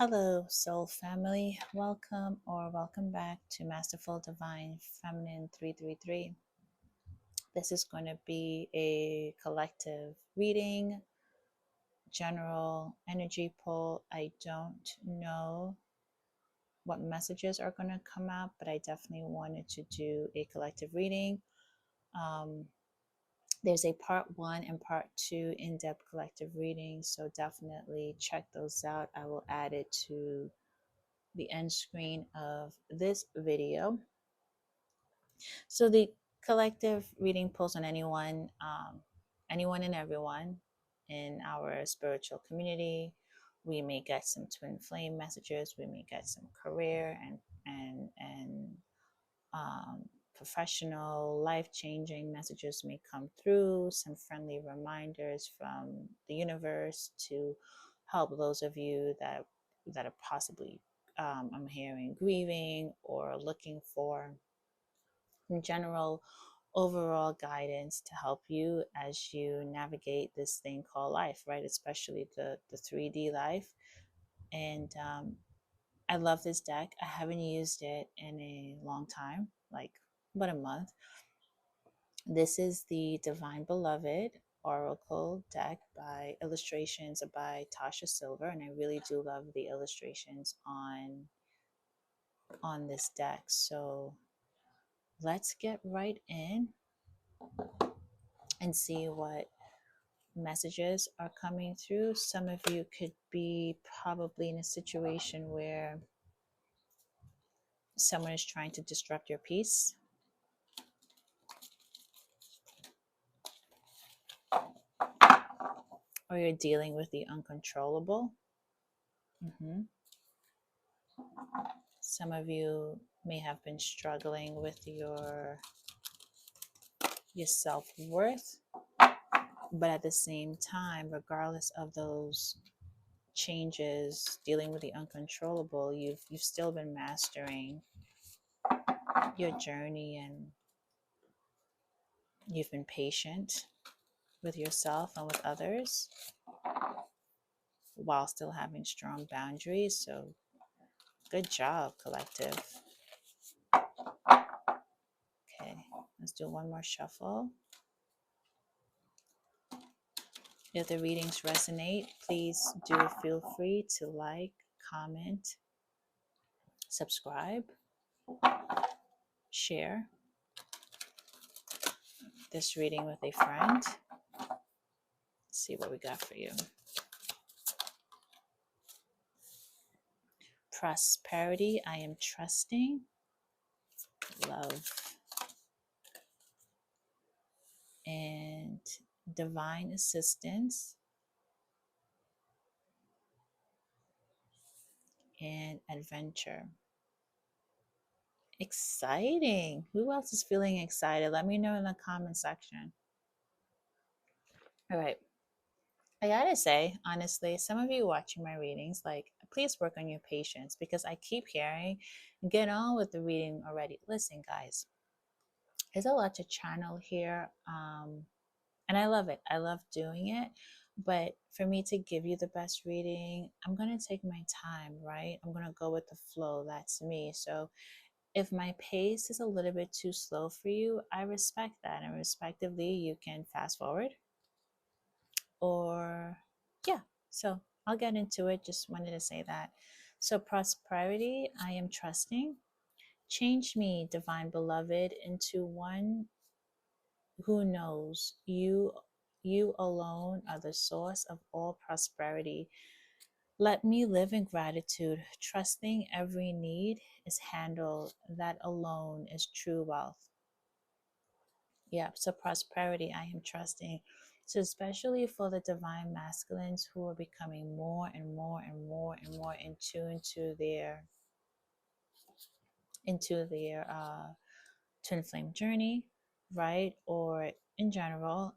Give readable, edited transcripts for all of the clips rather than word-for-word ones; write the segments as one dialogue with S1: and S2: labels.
S1: Hello, soul family. Welcome back to Masterful Divine Feminine 333. This is going to be a collective reading, general energy pull. I don't know what messages are going to come out, but I definitely wanted to do a collective reading. Um, there's a part one and part two in-depth collective readings, so definitely check those out. I will add it to the end screen of this video. So the collective reading pulls on anyone and everyone in our spiritual community. We may get some twin flame messages. We may get some career and professional, life-changing messages may come through. Some friendly reminders from the universe to help those of you that are possibly I'm hearing grieving or looking for general overall guidance to help you as you navigate this thing called life, right? Especially the 3D life. And I love this deck. I haven't used it in a long time, like about a month. This is the Divine Beloved Oracle deck by illustrations by Tasha Silver, and I really do love the illustrations on this deck. So let's get right in and see what messages are coming through. Some of you could be probably in a situation where someone is trying to disrupt your peace. Or you're dealing with the uncontrollable. Some of you may have been struggling with your self-worth, but at the same time, regardless of those changes, dealing with the uncontrollable, you've still been mastering your journey, and you've been patient with yourself and with others while still having strong boundaries. So good job, collective. Okay, let's do one more shuffle. If the readings resonate, please do feel free to like, comment, subscribe, share this reading with a friend. Let's see what we got for you. Prosperity, I am trusting. Love. And divine assistance. And adventure. Exciting. Who else is feeling excited? Let me know in the comment section. All right. I gotta say, honestly, some of you watching my readings, like, please work on your patience, because I keep hearing, get on with the reading already. Listen, guys, there's a lot to channel here. And I love it. I love doing it. But for me to give you the best reading, I'm going to take my time, right? I'm going to go with the flow. That's me. So if my pace is a little bit too slow for you, I respect that. And respectively, you can fast forward or, yeah. So I'll get into it. Just wanted to say that. So prosperity, I am trusting. Change me, divine beloved, into one who knows you alone are the source of all prosperity. Let me live in gratitude, trusting every need is handled. That alone is true wealth. Yeah, so prosperity, I am trusting. So especially for the divine masculines who are becoming more and more and more and more in tune to their twin flame journey, right? Or in general,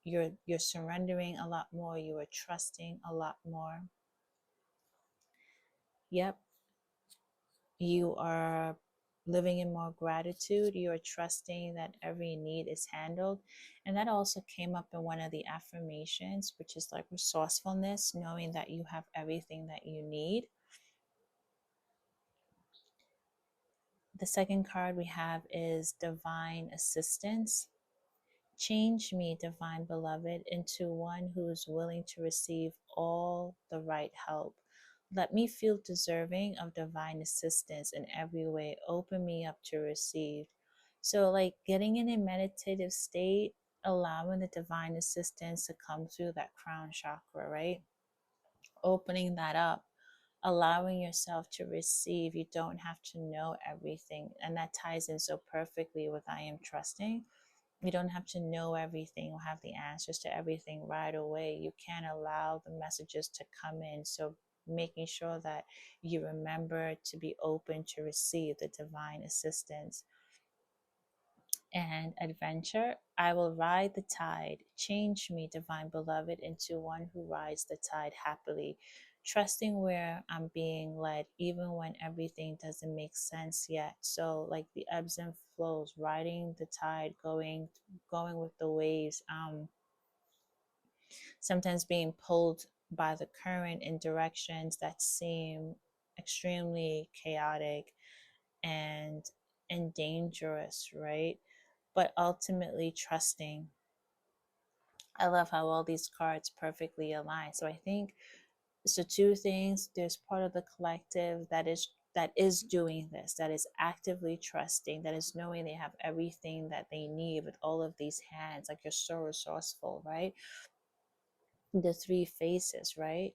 S1: you're surrendering a lot more, you are trusting a lot more. Yep, you are living in more gratitude. You are trusting that every need is handled. And that also came up in one of the affirmations, which is like resourcefulness, knowing that you have everything that you need. The second card we have is divine assistance. Change me, divine beloved, into one who is willing to receive all the right help. Let me feel deserving of divine assistance in every way. Open me up to receive. So, like getting in a meditative state, allowing the divine assistance to come through that crown chakra, right? Opening that up, allowing yourself to receive. You don't have to know everything. And that ties in so perfectly with I am trusting. You don't have to know everything or have the answers to everything right away. You can allow the messages to come in. So making sure that you remember to be open to receive the divine assistance. And adventure, I will ride the tide. Change me, divine beloved, into one who rides the tide happily, trusting where I'm being led, even when everything doesn't make sense yet. So, like the ebbs and flows, riding the tide, going with the waves. Sometimes being pulled by the current in directions that seem extremely chaotic and dangerous, right? But ultimately trusting. I love how all these cards perfectly align. So I think so two things. There's part of the collective that is doing this, that is actively trusting, that is knowing they have everything that they need with all of these hands, like you're so resourceful, right? The three faces, right?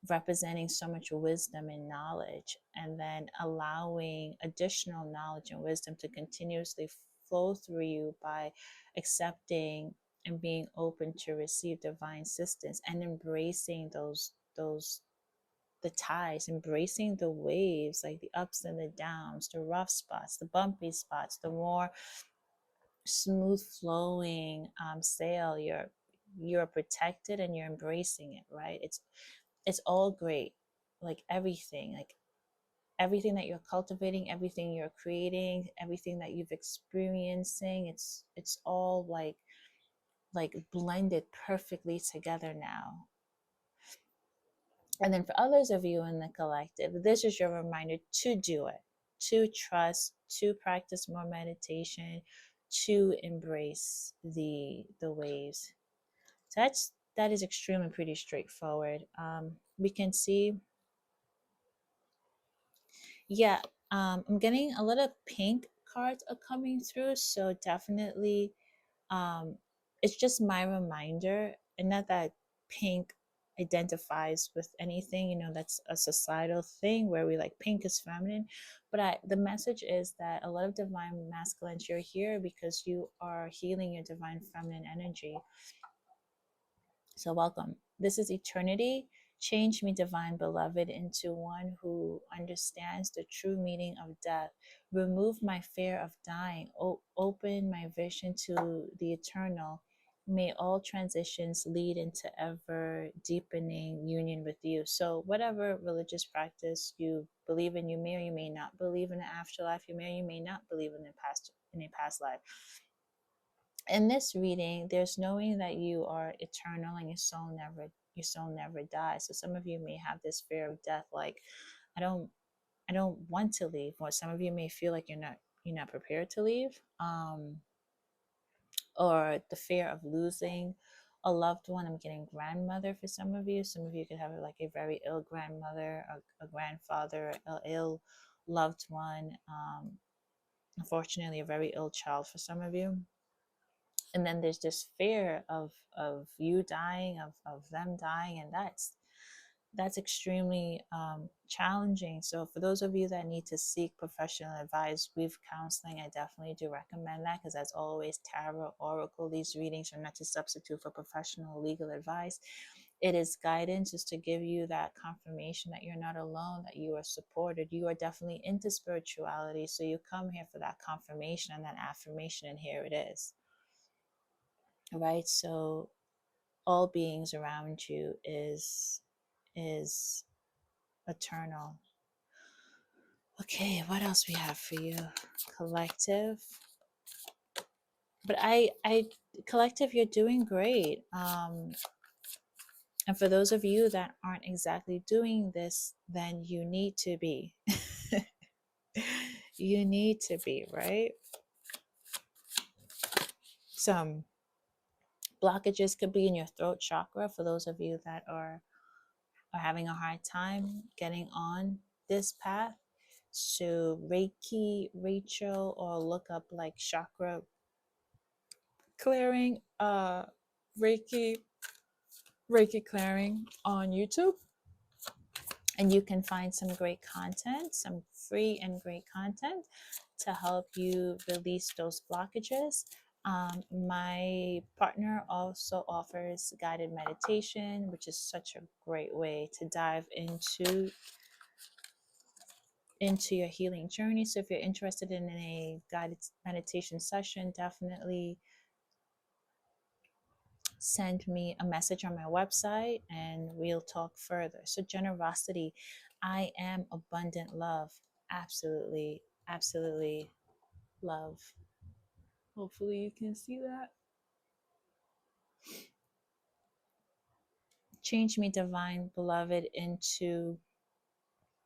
S1: Representing so much wisdom and knowledge, and then allowing additional knowledge and wisdom to continuously flow through you by accepting and being open to receive divine assistance and embracing those the tides, embracing the waves, like the ups and the downs, the rough spots, the bumpy spots, the more smooth flowing sail. You're protected and you're embracing it, right? It's all great, like everything that you're cultivating, everything you're creating, everything that you've experiencing, it's all like blended perfectly together now. And then for others of you in the collective, this is your reminder to do it, to trust, to practice more meditation, to embrace the waves. So that is extremely pretty straightforward. We can see, yeah, I'm getting a lot of pink cards are coming through, so definitely, um, it's just my reminder, and not that pink identifies with anything, that's a societal thing where we like pink is feminine, but the message is that a lot of divine masculines, you're here because you are healing your divine feminine energy. So, welcome. This is eternity. Change me, divine beloved, into one who understands the true meaning of death. Remove my fear of dying. Open my vision to the eternal. May all transitions lead into ever deepening union with you. So, whatever religious practice you believe in, you may or you may not believe in an afterlife. You may or you may not believe in a past life. In this reading, there's knowing that you are eternal and your soul never dies. So some of you may have this fear of death, like I don't I don't want to leave. Or some of you may feel like you're not prepared to leave, or the fear of losing a loved one. I'm getting grandmother for some of you. Some of you could have like a very ill grandmother, a grandfather, an ill loved one. Unfortunately, a very ill child for some of you. And then there's this fear of you dying, of them dying, and that's extremely challenging. So for those of you that need to seek professional advice, grief counseling, I definitely do recommend that, because as always, tarot, oracle, these readings are not to substitute for professional legal advice. It is guidance, just to give you that confirmation that you're not alone, that you are supported. You are definitely into spirituality, so you come here for that confirmation and that affirmation, and here it is. Right? So all beings around you is eternal. Okay, what else we have for you? Collective. But I collective, you're doing great. And for those of you that aren't exactly doing this, then you need to be. You need to be, right? Some blockages could be in your throat chakra for those of you that are having a hard time getting on this path. So Reiki, Rachel, or look up like chakra clearing, Reiki, Reiki clearing on YouTube. And you can find some great content, some free and great content to help you release those blockages. My partner also offers guided meditation, which is such a great way to dive into your healing journey. So if you're interested in a guided meditation session, definitely send me a message on my website and we'll talk further. So generosity, I am abundant love. Absolutely, absolutely love. Hopefully you can see that. Change me, divine beloved, into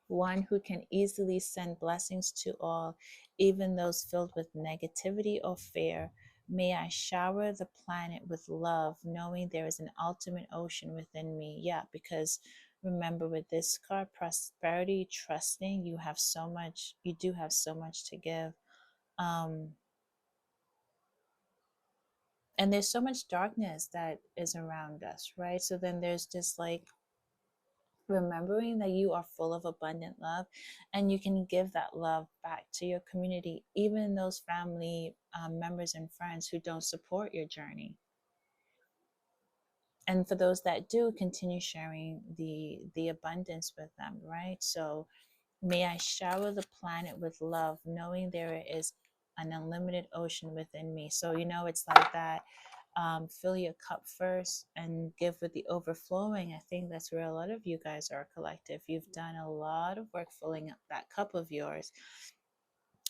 S1: one who can easily send blessings to all, even those filled with negativity or fear. May I shower the planet with love, knowing there is an ultimate ocean within me. Yeah, because remember, with this card, prosperity, trusting, you have so much, you do have so much to give. Um, and there's so much darkness that is around us, right? So then there's just like remembering that you are full of abundant love and you can give that love back to your community, even those family members and friends who don't support your journey. And for those that do, continue sharing the abundance with them, right? So may I shower the planet with love, knowing there is an unlimited ocean within me. So, it's like that. Fill your cup first and give with the overflowing. I think that's where a lot of you guys are collective. You've done a lot of work filling up that cup of yours.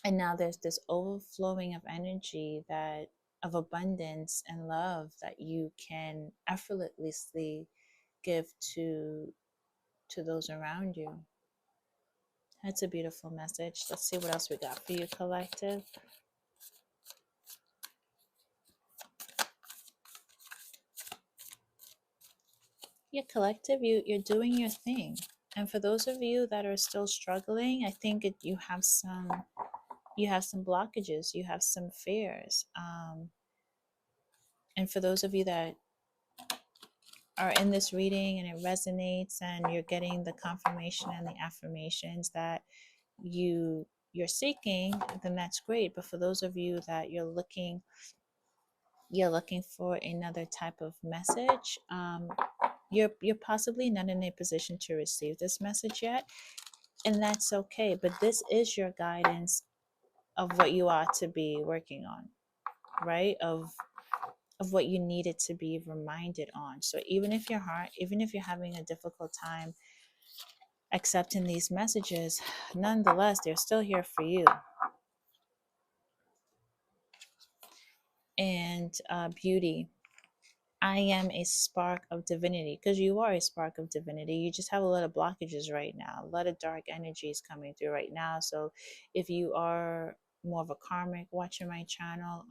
S1: And now there's this overflowing of energy of abundance and love that you can effortlessly give to those around you. That's a beautiful message. Let's see what else we got for you, collective. Yeah, collective, you're doing your thing. And for those of you that are still struggling, I think you have some blockages, you have some fears. And for those of you that are in this reading and it resonates and you're getting the confirmation and the affirmations that you're seeking, then that's great. But for those of you that you're looking for another type of message, you're possibly not in a position to receive this message yet, and that's okay. But this is your guidance of what you ought to be working on, right? Of what you needed to be reminded on. So even if you're having a difficult time accepting these messages, nonetheless, they're still here for you. And beauty. I am a spark of divinity, because you are a spark of divinity. You just have a lot of blockages right now, a lot of dark energies coming through right now. So if you are more of a karmic watching my channel,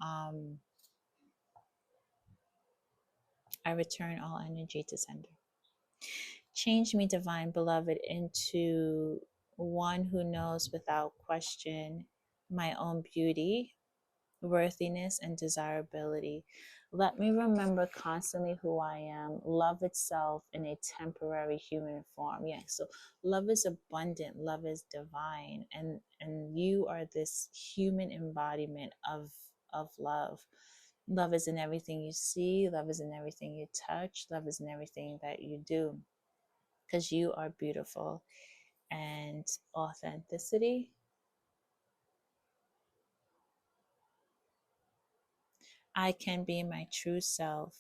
S1: I return all energy to sender. Change me, divine beloved, into one who knows without question my own beauty, worthiness, and desirability. Let me remember constantly who I am, love itself in a temporary human form. Yeah, so love is abundant, love is divine, and you are this human embodiment of love. Love is in everything you see, love is in everything you touch, love is in everything that you do, because you are beautiful. And authenticity, I can be my true self.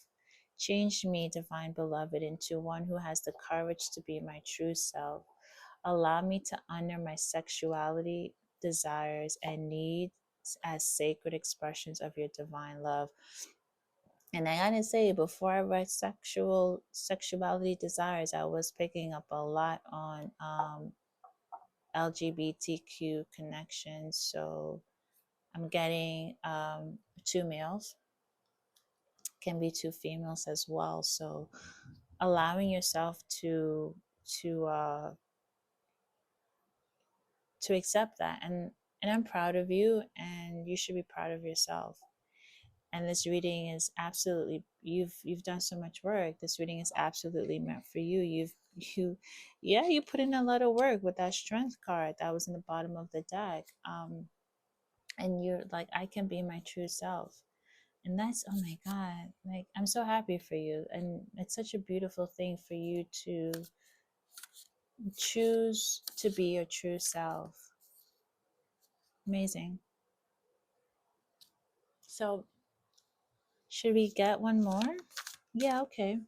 S1: Change me, divine beloved, into one who has the courage to be my true self. Allow me to honor my sexuality, desires, and needs as sacred expressions of your divine love. And I gotta say, before I read sexuality desires, I was picking up a lot on LGBTQ connections. So I'm getting two males, can be two females as well. So allowing yourself to uh, to accept that, and I'm proud of you, and you should be proud of yourself. And this reading is absolutely, you've done so much work. This reading is absolutely meant for you. You yeah, you put in a lot of work with that strength card that was in the bottom of the deck. And you're like, I can be my true self. And that's, oh my god, like, I'm so happy for you. And it's such a beautiful thing for you to choose to be your true self. Amazing. So should we get one more? Yeah, okay.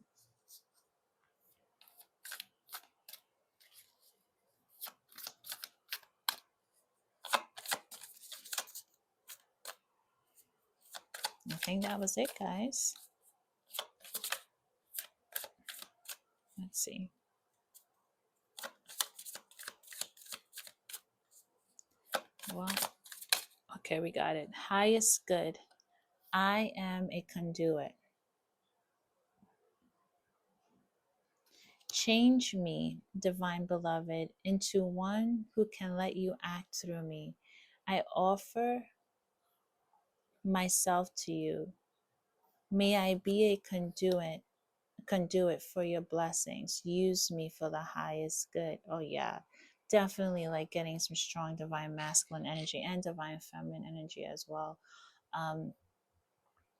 S1: I think that was it, guys. Let's see. Well, okay, we got it. Highest good. I am a conduit. Change me, divine beloved, into one who can let you act through me. I offer myself to you. May I be a conduit for your blessings. Use me for the highest good. Oh yeah. Definitely like getting some strong divine masculine energy and divine feminine energy as well. Um,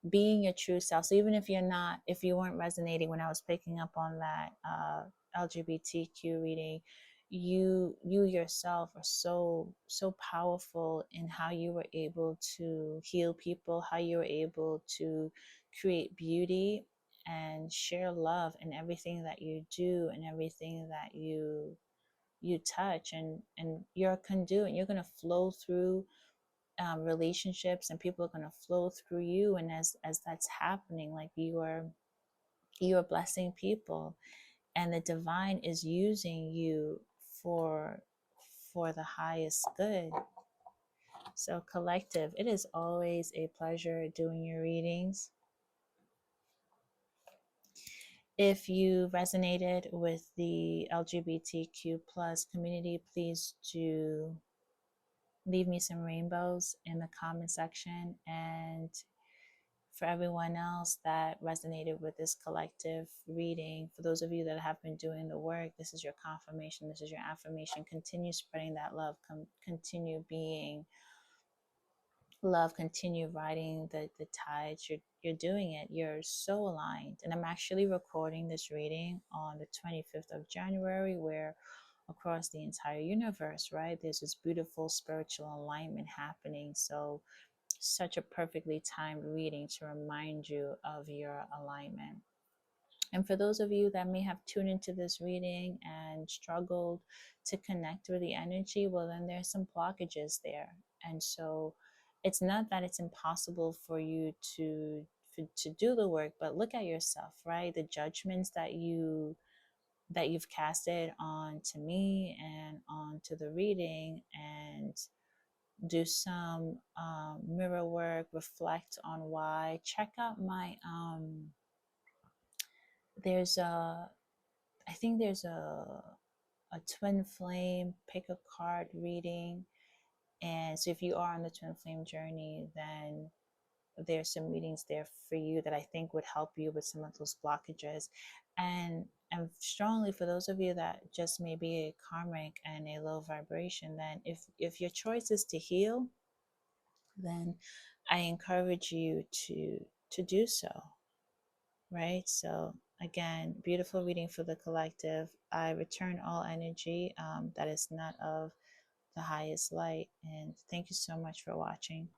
S1: being your true self. So even if you're not, if you weren't resonating when I was picking up on that LGBTQ reading, you yourself are so powerful in how you were able to heal people, how you were able to create beauty and share love in everything that you do and everything that you touch, and you're a conduit. You're going to flow through relationships, and people are going to flow through you, and as that's happening, like you are blessing people, and the divine is using you for for the highest good. So collective, it is always a pleasure doing your readings. If you resonated with the LGBTQ plus community, please do leave me some rainbows in the comment section. And for everyone else that resonated with this collective reading, for those of you that have been doing the work, this is your confirmation, this is your affirmation. Continue spreading that love, continue being love, continue riding the tides. You're doing it. You're so aligned. And I'm actually recording this reading on the 25th of January, where across the entire universe, right, there's this beautiful spiritual alignment happening. So such a perfectly timed reading to remind you of your alignment. And for those of you that may have tuned into this reading and struggled to connect with the energy, well, then there's some blockages there. And so it's not that it's impossible for you to do the work, but look at yourself, right? The judgments that you've casted on to me and on to the reading, and do some mirror work, reflect on why. Check out my there's a, I think there's a twin flame pick a card reading. And so if you are on the twin flame journey, then there's some readings there for you that I think would help you with some of those blockages. And strongly, for those of you that just may be a karmic and a low vibration, then if your choice is to heal, then I encourage you to do so, right? So again, beautiful reading for the collective. I return all energy that is not of the highest light, and thank you so much for watching.